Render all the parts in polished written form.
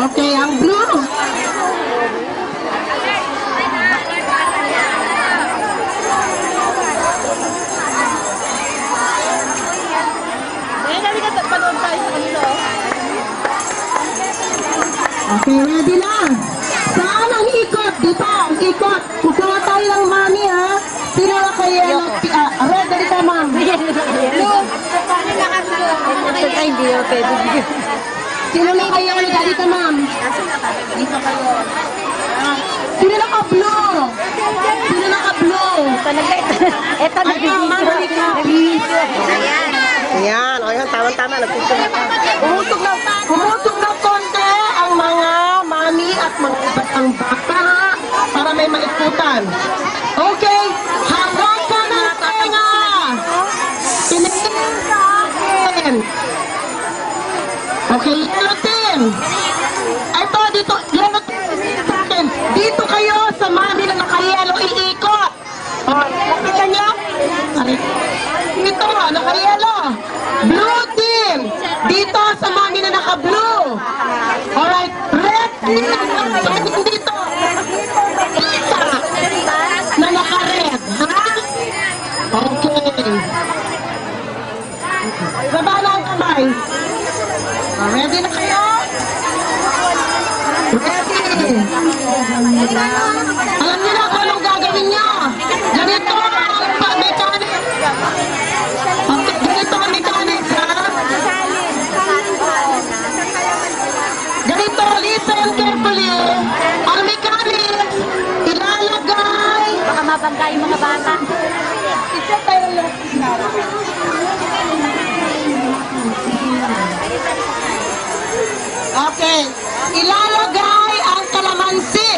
Okay, ang blue. Okay, ready na. Saan ang ikot? Dito, ang ikot. Kukuha tayo ng money, ha? Sino na kayo? Red, dali ka, ma'am. Ay, hindi ako pwede. Sino na kayo? Dali ka, ma'am. Dito kayo. Sino naka-blue? Sino naka-blue? Ito na. Ay, ma'am, dali ka. Ayan, o yan, tama-tama. Pumusok ng konti ang mga mami at mga batang bata para may maikutan. Okay, hawakan ng tenga. Pinigil sa akin. Okay, yellow team. Ito, dito, yellow team. Dito kayo sa mami na naka-yellow, iikot. Nakita niyo? Dito, naka-yellow. Blue team. Dito sa mami na naka-blue. Alright, red team. Dito. Isa na naka-red. Ha? Okay. Baba na ang kamay. Ready na kayo? Ready. Alam niyo na kung anong gagawin niyo. Ganito ang mechanics. Okay, ganito ang mechanics, ha? Ganito, listen carefully. Ang mechanics, ilalagay. Baka mabangga yung mga bata. Isa tayo lang. Okay, ilalagay ang kalamansi.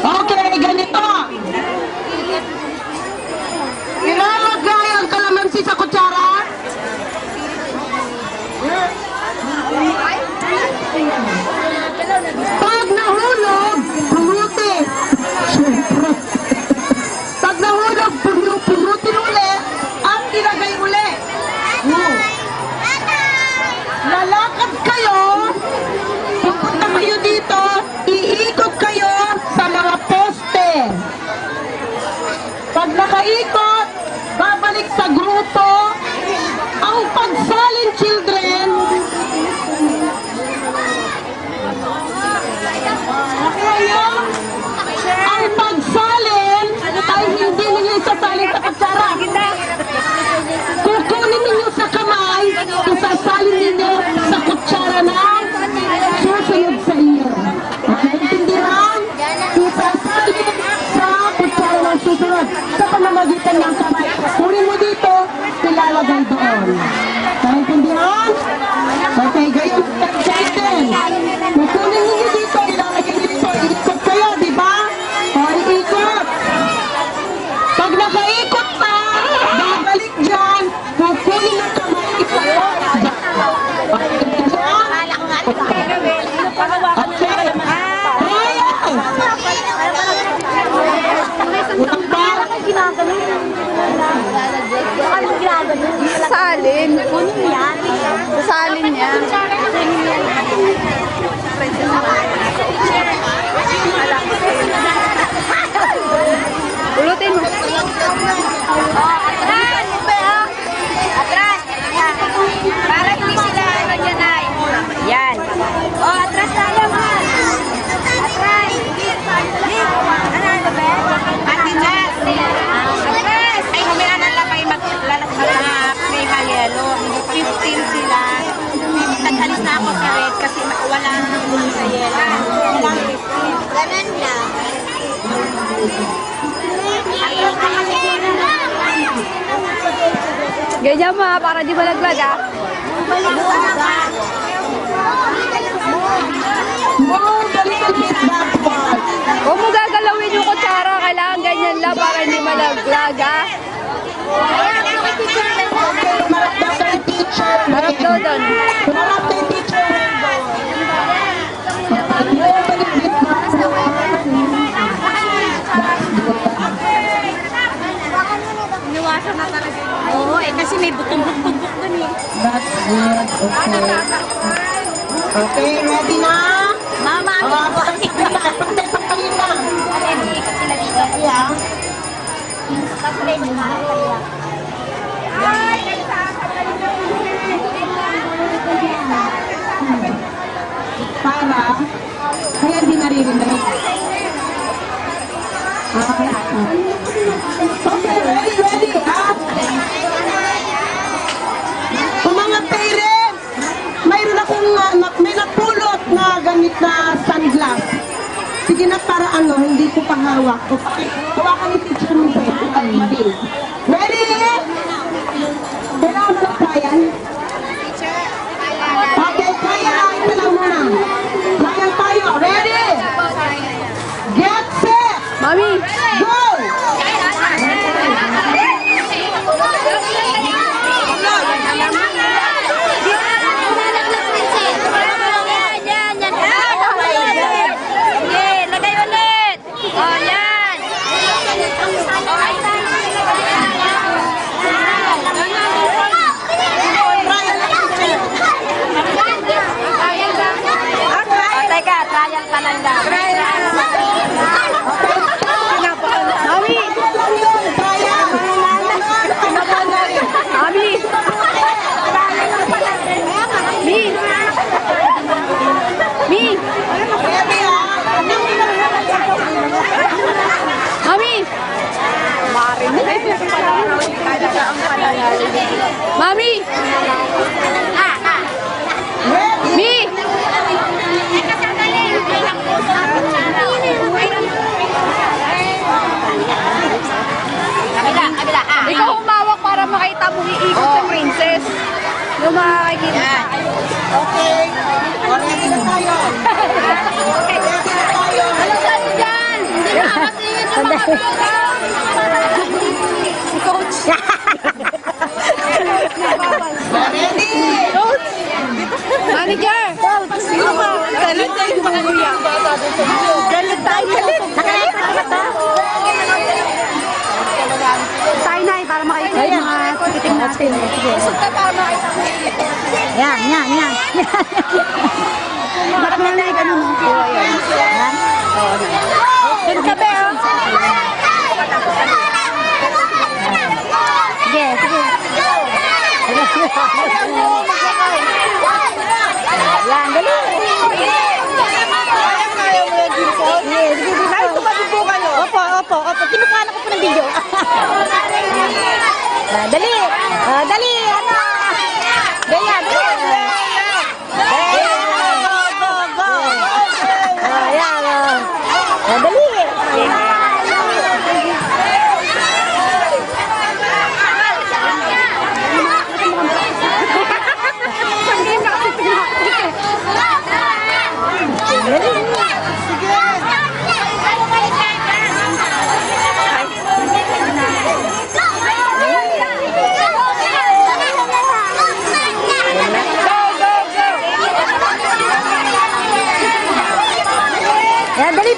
Okay, ganito. Ilalagay ang kalamansi sa kutsara. Pag nahulog, pumuti. Pag nahulog, pumutin uli at ilagay uli. Lalakad kayo, pupunta kayo dito, iikot kayo sa mga poste. Pag nakaikot, babalik sa grupo. Ang pagsalin, children, ang pagsalin ay hindi ninyo isasalin sa kutsara. Kukunin ninyo sa kamay, isasalin ninyo sa kutsara na susunod sa iyo. Okay, intindihan? Isasalin sa kutsara na susunod sa pamamagitan ng kamay. Kunin mo dito, ilalagay doon. Naintindihan? Okay, gayon din. Kukunin ninyo dito, ilalagay dito. Ikot kayo, di ba? O, iikot. Pag nakaikot pa, babalik dyan, kukunin ng kamay, isakot. Okay. Raya! Salin. Salin niya. Ulutin mo. Atras! Atras! Para hindi sila dyan ay. Yan. O, atras tayo, man. Atras. Ano ba? Atinas. Atras. Ay, humira na lang kayo maglalakad kay Mayelo. 15 sila. Nag-alis na ako sa red kasi wala na sa yelo. Ganun lang. Ganyan mo ha, para di malaglag ha. Huwag mo gagalawin yung kutsara, kailangan ganyan lang para hindi malaglag ha. Marap daw kay teacher. Harap daw doon. Marap kay teacher. Iniwasan na talaga. Oo, kasi may butong-butong dun eh. That's good. Okay. Okay, ready na? Mama, Pagkain na. ready ka sila dito. Yeah. Tapos ready na sila. Para, kaya hindi naririnig. Okay, ready? Kung mga parents, mayroon akong may napulot na gamit na sunglass. Sige na para hindi ko pahawak. Hawakan ni teacher mo po. Ready? Kailangan mo lang kayan? Okay, kaya ito lang muna. Kaya tayo. Ready? Get set! Mami! Go! Lagay ulit. Oh, yan. Teka, trial pa lang daw. Mami! Mami! Mi! Mi! Mami! Mami! Mi! Kabila. Ikaw humawak para makita mo iikot sa princess. Yung makakikita. Okay. Ready na tayo. Ano tayo dyan? Hindi nakakatingin yung mga bata. Si coach. Ready? Coach! Manager! Sino ka? Galit tayo mga kuya. Galit tayo. Tayo na para makikita yung mga tikiting natin. Sige. Yan. Bakit na lang ganun? Yan. Doon ka ba? Sige. Yan, dali. Ay, tumabubukan nyo. Opo. Tinukanan ko po ng video. Dali. Dali. Ano? Gaya. Go. Ayan. Dali. Yan, dali,